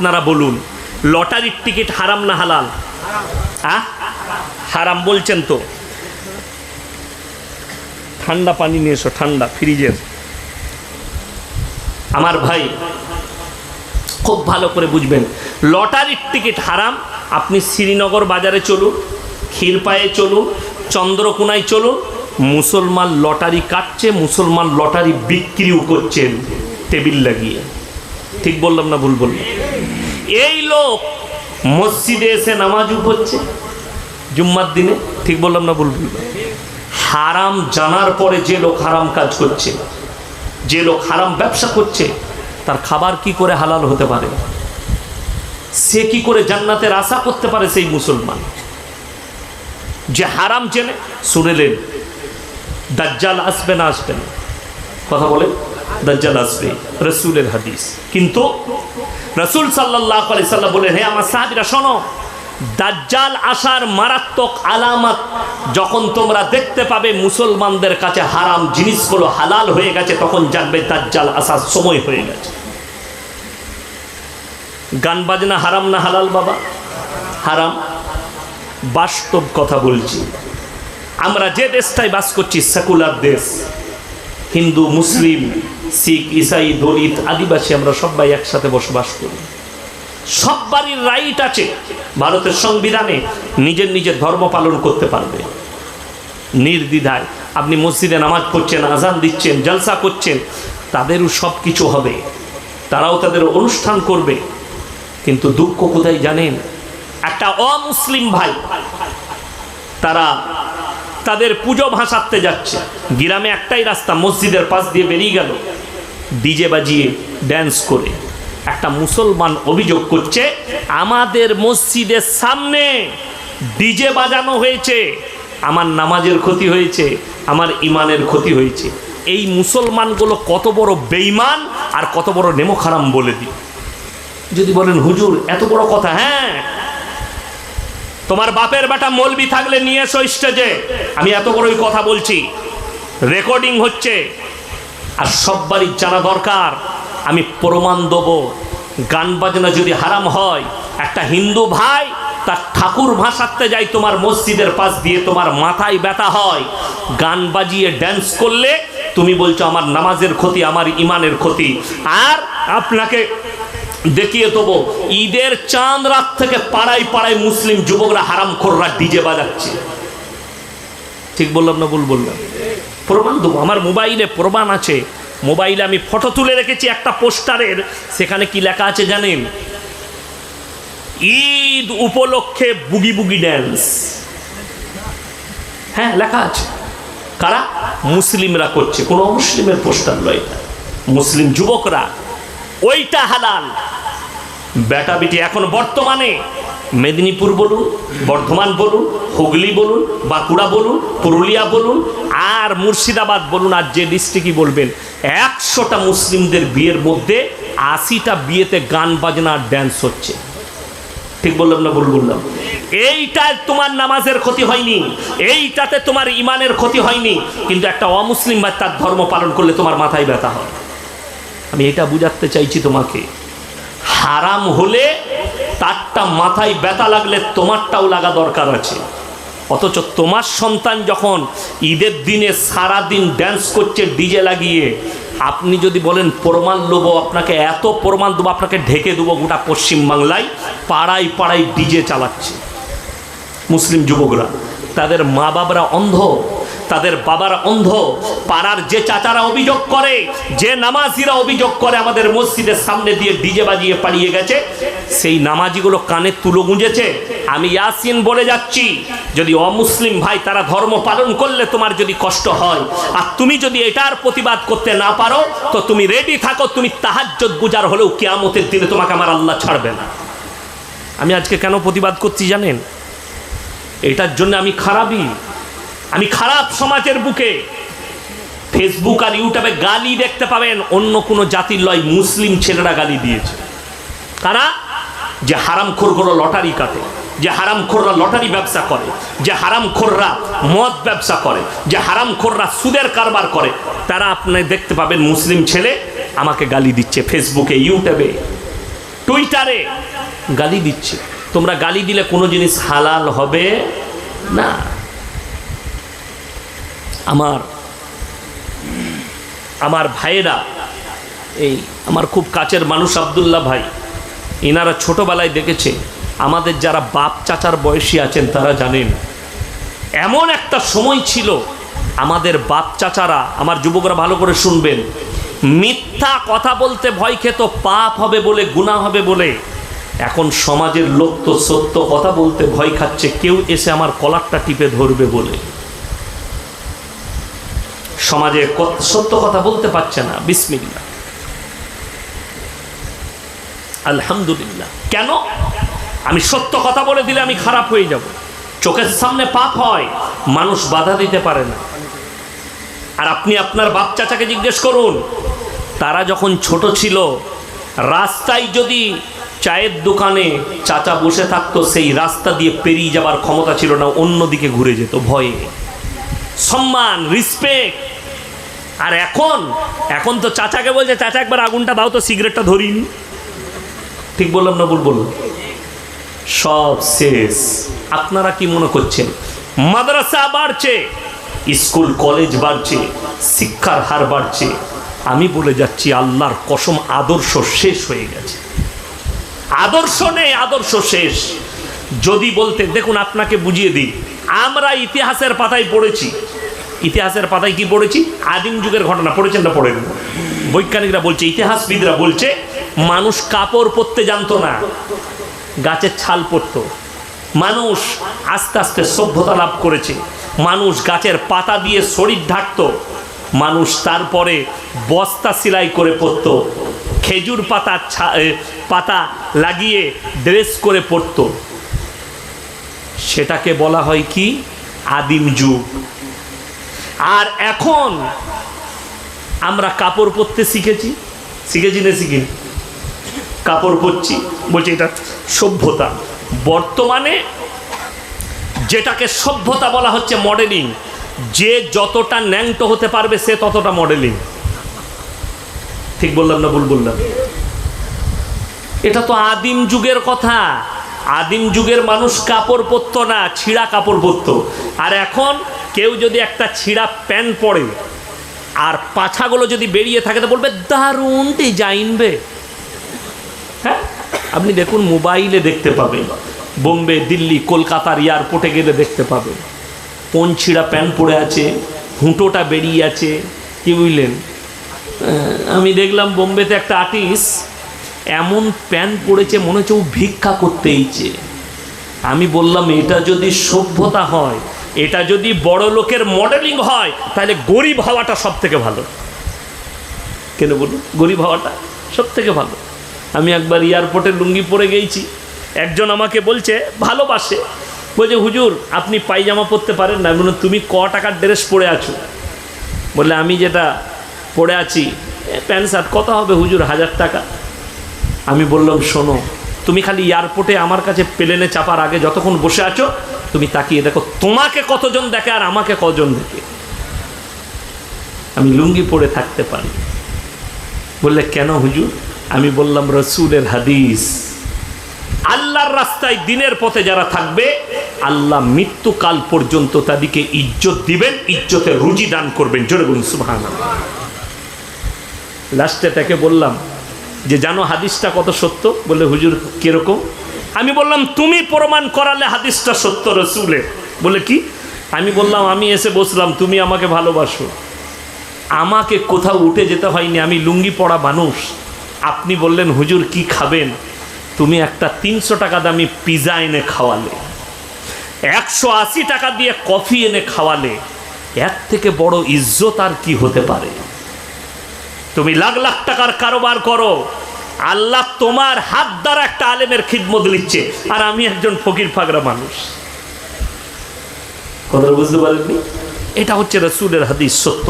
আপনারা বলুন, লটারির টিকিট হারাম না হালাল? হারাম বলছেন তো। ঠান্ডা পানি নিয়ে এসো, ঠান্ডা ফ্রিজের। আমার ভাই খুব ভালো করে বুঝবেন, লটারির টিকিট হারাম। আপনি শ্রীনগর বাজারে চলুন, ক্ষীরপায়ে চলুন, চন্দ্রকোনায় চলুন, মুসলমান লটারি কাটছে, মুসলমান লটারি বিক্রিও করছেন টেবিল লাগিয়ে। ঠিক বললাম না ভুল বললাম? এই লোক মসজিদে এসে নামাজও পড়ছে জুম্মার দিনে। ঠিক বললাম না ভুল বললাম? হারাম জানার পরে যে লোক হারাম কাজ করছে, যে লোক হারাম ব্যবসা করছে, তার খাবার কি করে হালাল হতে পারে? সে কি করে জান্নাতের আশা করতে পারে? সেই মুসলমান যে হারাম জেনে। শুনেলেন দাজ্জাল আসবে না আসবে না? কথা বলে দাজ্জাল আসবে, রাসূলের হাদিস। কিন্তু রাসূল সাল্লাল্লাহু আলাইহি সাল্লাম বলেন, হে আমার সাহাবীরা শোনো, দাজ্জাল আসার মারাত্মক আলামত যখন তোমরা দেখতে পাবে মুসলমানদের কাছে হারাম জিনিসগুলো হালাল হয়ে গেছে, তখন জানবে দাজ্জাল আসার সময় হয়ে গেছে। গান বাজনা হারাম না হালাল বাবা? হারাম। বাস্তব কথা বলছি। আমরা যে দেশটায় বাস করছি সেকুলার দেশ, হিন্দু, মুসলিম, শিখ, ইসাই, দলিত, আদিবাসী, আমরা সবাই একসাথে বসবাস করি। সবারই রাইট আছে ভারতের সংবিধানে নিজের নিজের ধর্ম পালন করতে পারবে নির্দ্বিধায়। আপনি মসজিদে নামাজ পড়ছেন, আজান দিচ্ছেন, জলসা করছেন, তাদেরও সব কিছু হবে, তারাও তাদের অনুষ্ঠান করবে। কিন্তু দুঃখ কোথায় জানেন? একটা অমুসলিম ভাই, তারা তাদের পুজো ভাসাতে যাচ্ছে, গ্রামে একটাই রাস্তা, মসজিদের পাশ দিয়ে বেরিয়ে গেল, ডিজে বাজিয়ে ড্যান্স করে। একটা মুসলমান অভিযোগ করছে, আমাদের মসজিদের সামনে ডিজে বাজানো হয়েছে, আমার নামাজের ক্ষতি হয়েছে, আমার ইমানের ক্ষতি হয়েছে। এই মুসলমানগুলো কত বড় বেঈমান আর কত বড় নেমোখারাম বলে দিই। যদি বলেন হুজুর এত বড় কথা, হ্যাঁ, তোমার বাপের বেটা মৌলবি থাকলে নিয়ে এসো স্টেজে, আমি এত বড়ই কথা বলছি, রেকর্ডিং হচ্ছে। আর সববারই জানা দরকার, আমি প্রমাণ দেবো। গান বাজনা যদি হারাম হয়, একটা হিন্দু ভাই তার ঠাকুর ভাসাতে যায় তোমার মসজিদের পাশ দিয়ে, তোমার মাথায় ব্যথা হয়, গান বাজিয়ে ড্যান্স করলে তুমি বলছো আমার নামাজের ক্ষতি, আমার ইমানের ক্ষতি। আর আপনাকে দেখিয়ে দেবো, ঈদের চাঁদ রাত থেকে পাড়ায় পাড়ায় মুসলিম যুবকরা হারামখোররা ডিজে বাজাচ্ছে। ঠিক বললাম না ভুল বললাম? প্রমাণ দেবো, আমার মোবাইলে প্রমাণ আছে। মোবাইলে আমি ফটো তুলে রেখেছি একটা পোস্টারের, সেখানে কি লেখা আছে জানেন? ঈদ উপলক্ষে বুগি বুগি ড্যান্স। হ্যাঁ, লেখা আছে। কারা? মুসলিমরা করছে, কোনো মুসলিমের পোস্টার নয়, মুসলিম যুবকরা। ওইটা হালাল। বেটা বিটি এখন বর্তমানে মেদিনীপুর বলুন, বর্ধমান বলুন, হুগলি বলুন, বাঁকুড়া বলুন, পুরুলিয়া বলুন, আর মুর্শিদাবাদ বলুন, আর যে ডিস্ট্রিক্টই বলবেন, 100টা মুসলিমদের বিয়ের মধ্যে 80টা বিয়েতে গান বাজনা আর ড্যান্স হচ্ছে। ঠিক বললাম না ভুল বললাম? এইটায় তোমার নামাজের ক্ষতি হয়নি, এইটাতে তোমার ইমানের ক্ষতি হয়নি, কিন্তু একটা অমুসলিম ভাই তার ধর্ম পালন করলে তোমার মাথায় ব্যথা হয়। আমি এটা বুঝাতে চাইছি তোমাকে, হারাম হলে তারটা মাথায় ব্যথা লাগলে তোমারটাও লাগা দরকার আছে। অথচ তোমার সন্তান যখন ঈদের দিনে সারাদিন ড্যান্স করছে ডিজে লাগিয়ে, আপনি যদি বলেন প্রমাণ দেবো, আপনাকে এত প্রমাণ দেবো, আপনাকে ঢেকে দেবো, গোটা পশ্চিমবাংলায় পাড়ায় পাড়ায় ডিজে চালাচ্ছে মুসলিম যুবকরা। তাদের মা বাবারা অন্ধ, তাদের বাবারা অন্ধ। পাড়ার যে চাচারা অভিযোগ করে, যে নামাজিরা অভিযোগ করে আমাদের মসজিদের সামনে দিয়ে ডিজে বাজিয়ে পালিয়ে গেছে, সেই নামাজিগুলো কানে তুলো গুঁজেছে। আমি ইয়াসিন বলে যাচ্ছি, যদি অমুসলিম ভাই তারা ধর্ম পালন করলে তোমার যদি কষ্ট হয়, আর তুমি যদি এটার প্রতিবাদ করতে না পারো, তো তুমি রেডি থাকো, তুমি তাহাজ্জুদ গুজার হলেও কিয়ামতের দিনে তোমাকে আমার আল্লাহ ছাড়বে না। আমি আজকে কেন প্রতিবাদ করছি জানেন? এটার জন্য আমি খারাপই, আমি খারাপ সমাজের বুকে। ফেসবুক আর ইউটিউবে গালি দেখতে পাবেন, অন্য কোনো জাতির লয়, মুসলিম ছেলেরা গালি দিয়েছে। তারা যে হারামখোরগুলো লটারি কাটে, যে হারামখোররা লটারি ব্যবসা করে, যে হারামখোররা মদ ব্যবসা করে, যে হারামখোররা সুদের কারবার করে, তারা আপনি দেখতে পাবেন মুসলিম ছেলে আমাকে গালি দিচ্ছে ফেসবুকে, ইউটিউবে। টুইটারে গালি দিচ্ছে। তোমরা গালি দিলে কোনো জিনিস হালাল হবে না। আমার ভাইয়েরা, এই আমার খুব কাছের মানুষ আব্দুল্লাহ ভাই, এনারা ছোটবেলায় দেখেছে, আমাদের যারা বাপ চাচার বয়সী আছেন তারা জানেন, এমন একটা সময় ছিল আমাদের বাপ চাচারা, আমার যুবকরা ভালো করে শুনবেন, মিথ্যা কথা বলতে ভয় খেত, পাপ হবে বলে, গুনাহ হবে বলে। এখন সমাজের লোক তো সত্য কথা বলতে ভয় খাচ্ছে, কেউ এসে আমার কলারটা টিপে ধরবে বলে। সমাজে সত্য কথা বলতে পারছে না। বিসমিল্লাহ, আলহামদুলিল্লাহ। কেন? আমি সত্য কথা বলে দিলে আমি খারাপ হয়ে যাব, চোখের সামনে পাপ হয়, মানুষ বাধা দিতে পারে না। আর আপনি আপনার বাপ চাচাকে জিজ্ঞেস করুন, তারা যখন ছোট ছিল, রাস্তায় যদি চায়ের দোকানে চাচা বসে থাকতো, সেই রাস্তা দিয়ে পেরিয়ে যাবার ক্ষমতা ছিল না, অন্যদিকে ঘুরে যেত ভয়ে। সম্মান, রিসপেক্ট। আর এখন তো চাচাকে বলছে, চাচা একবার আগুনটা দাও তো, সিগারেটটা ধরিন। ঠিক বললাম না ভুল বললাম? সব শেষ। আপনারা কি মনে করছেন মাদ্রাসা বাড়ছে, স্কুল কলেজ বাড়ছে, শিক্ষার হার বাড়ছে? আমি বলে যাচ্ছি, আল্লাহর কসম, আদর্শ শেষ হয়ে গেছে। আদর্শ নেই, আদর্শ শেষ। যদি বলতে, দেখুন আপনাকে বুঝিয়ে দিই, আমরা ইতিহাসের পাতায় পড়েছি। ইতিহাসের পাতায় কি পড়েছি? আদিম যুগের ঘটনা। পড়েছেন না? পড়েন। বৈজ্ঞানিকরা বলছে, ইতিহাসবিদরা বলছে, মানুষ কাপড় পরতে জানতো না, গাছের ছাল পরত। মানুষ আস্তে আস্তে সভ্যতা লাভ করেছে, মানুষ গাছের পাতা দিয়ে শরীর ঢাকত, মানুষ তারপরে বস্তা সেলাই করে পরত, খেজুর পাতা লাগিয়ে ড্রেস করে পরত। সেটাকে বলা হয় কি? আদিম যুগ। আর এখন আমরা কাপড় পরতে শিখেছি না শিখিনি? কাপড় পরছি, বলছি এটা সভ্যতা। বর্তমানে যেটাকে সভ্যতা বলা হচ্ছে মডেলিং। যে যতটা ন্যাংটো হতে পারবে সে ততটা মডেলিং। ঠিক বললাম না ভুল বললাম? এটা তো আদিম যুগের কথা। আদিম যুগের মানুষ কাপড় পরতো না, ছিঁড়া কাপড় পরতো। আর এখন কেউ যদি একটা ছিঁড়া প্যান্ট পরে আর পাছাগুলো যদি বেরিয়ে থাকে তো বলবে দারুণ ডিজাইন বে। হ্যাঁ, আপনি দেখুন, মোবাইলে দেখতে পাবেন, বোম্বে, দিল্লি, কলকাতার এয়ারপোর্টে গেলে দেখতে পাবেন, কোন ছিঁড়া প্যান্ট পরে আছে, হুঁটোটা বেরিয়ে আছে। কি বুঝলেন? আমি দেখলাম বোম্বেতে একটা আর্টিস্ট এমন প্যান্ট পরেছে মনে হচ্ছে ও ভিক্ষা করতে এইছে। আমি বললাম, এটা যদি সভ্যতা হয়, এটা যদি বড় লোকের মডেলিং হয়, তাহলে গরিব হওয়াটা সব থেকে ভালো। কেন বলুন? গরিব হওয়াটা সব থেকে ভালো। আমি একবার এয়ারপোর্টে লুঙ্গি পরে গেছি, একজন আমাকে বলছে, ভালোবাসে, বলছে, হুজুর আপনি পায়জামা পরতে পারেন না। বলুন, তুমি ক টাকার ড্রেস পরে আছো? বললে, আমি যেটা পরে আছি প্যান্ট শার্ট। কত হবে হুজুর? 1000 টাকা। আমি বললাম, শোনো, তুমি খালি এয়ারপোর্টে আমার কাছে প্লেনে চাপার আগে যতক্ষণ বসে আছো, তুমি তাকিয়ে দেখো তোমাকে কতজন দেখে আর আমাকে কজন দেখে। আমি লুঙ্গি পরে থাকতে পারি। বললে, কেন হুজুর? আমি বললাম, রসুলের হাদিস, আল্লাহর রাস্তায় দিনের পথে যারা থাকবে, আল্লাহ মৃত্যুকাল পর্যন্ত তাদেরকে ইজ্জত দিবেন, ইজ্জতের রুজি দান করবেন। জোরে বলুন সুবহানাল্লাহ। লাস্টে তাকে বললাম যে, জানো হাদিসটা কত সত্য? বলে, হুজুর কিরকম? আমি বললাম, তুমি প্রমাণ করালে হাদিসটা সত্য রসুলের। বলে, কি? আমি বললাম, আমি এসে বসলাম, তুমি আমাকে ভালোবাসো, আমাকে কোথাও উঠে যেতে হয়নি, আমি লুঙ্গি পরা মানুষ। আপনি বললেন, হুজুর কি খাবেন? তুমি একটা 300 টাকা দামি পিজা এনে খাওয়ালে, 180 টাকা দিয়ে কফি এনে খাওয়ালে, এর থেকে বড় ইজ্জত আর কি হতে পারে? তুমি লাখ লাখ টাকার কারোবার করো, আল্লাহ তোমার হাত দ্বারা একটা আলেমের খিদমত নিচ্ছে, আর আমি একজন ফকির ফাগরা মানুষ। কথা বুঝতে পারেননি? এটা হচ্ছে রাসূলের হাদিস, সত্য।